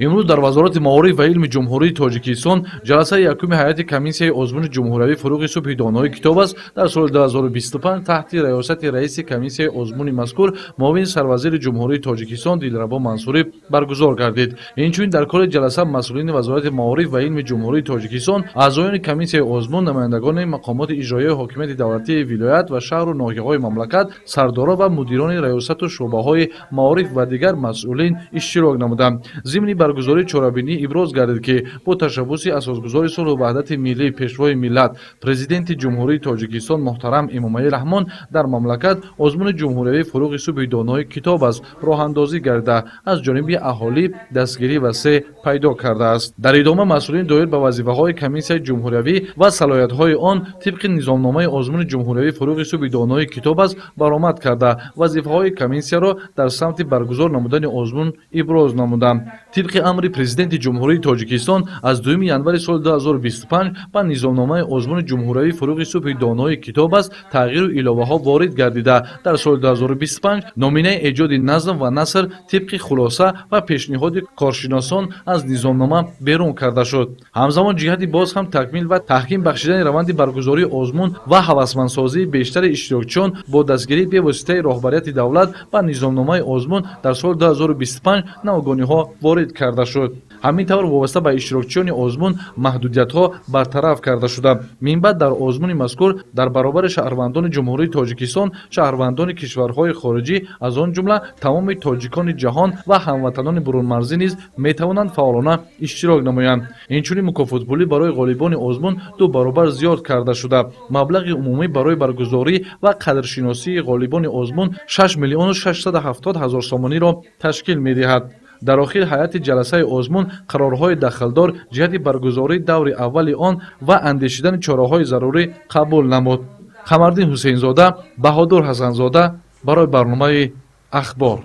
имрӯз дар вазорати маориф ва илми ҷумҳурии тоҷикистон ҷаласаи якуми ҳайати комиссияи озмуни ҷумҳуриявӣ фуруғи субҳи доноҳои китобаст дар соли 2025 таҳти раёсати раиси комиссияи озмуни мазкур муовини сарвазири ҷумҳурии тоҷикистон Дилрабо Мансурӣ баргузор гардид. Инчунин дар кори ҷаласа масъулини вазорати маориф ва илми ҷумҳурии тоҷикистон, аъзоёни комиссияи озмун, намояндагони мақомоти иҷроияи ҳокимияти давлатии вилоят ва шаҳру ноҳияҳои мамлакат, сардорон ва мудирони раёсату шуъбаҳои маориф ва дигар масъулин иштирок намуданд. зимни баргузории чорабинӣ иброз гардид ки бо ташаббуси асосгузори сулҳу ваҳдати миллӣ пешвои миллат президенти ҷумҳурии тоҷикистон муҳтарам Эмомалӣ Раҳмон дар мамлакат озмуни ҷумҳуриявӣ фуруғи субҳи доноҳои китоб аст роҳандозӣ гардида аз ҷониби аҳолӣ дастгирӣ васеъ пайдо кардааст. дар идома масъулини доир ба вазифаҳои комиссияи ҷумҳуриявӣ ва салоҳиятҳои он тибқи низомномаи озмуни ҷумҳуриявӣ фуруғи субҳи доноҳои китоб аст баромад карда вазифаҳои комиссияро дар самти баргузор намудани озмун иброз намуданд. тибқи амри президенти ҷумҳурии тоҷикистон аз 2 январи соли 2025 ба низомномаи озмуни ҷумҳуриявӣ фуруғи субҳи доноҳои китоб аст тағйиру иловаҳо ворид гардида дар соли 2025 номинаи эҷоди назм ва наср тибқи хулоса ва пешниҳоди коршиносон аз низомнома берун карда шуд. ҳамзамон ҷиҳати боз ҳам такмил ва таҳким бахшидани раванди баргузории озмун ва ҳавасмандсозии бештари иштирокчиён бо дастгирӣ бевоситаи роҳбарияти давлат ба низомномаи озмун дар соли 2025 навгониҳо ворид карда шуд. ҳамин тавр вобаста ба иштирокчиёни озмун маҳдудиятҳо бартараф карда шуда. минбаъд дар озмуни мазкур дар баробари шаҳрвандони ҷумҳурии тоҷикистон, шаҳрвандони кишварҳои хориҷӣ, аз он ҷумла тамоми тоҷикони ҷаҳон ва ҳамватанони бурунмарзӣ низ метавонанд фаъолона иштирок намоянд. инчунин мукофотпулӣ барои ғолибони озмун 2 баробар зиёд карда шуда. маблағи умумӣ барои баргузорӣ ва қадршиносии ғолибони озмун 6 млн 670 000 сомониро ташкил медиҳад. дар охир ҳайати ҷаласаи озмун қарорҳои дахлдор ҷиҳати баргузории даври аввали он ва андешидани чораҳои зарурӣ қабул намуд. Қамардин Ҳусейнзода, Баҳодур Ҳасанзода барои барномаи ахбор.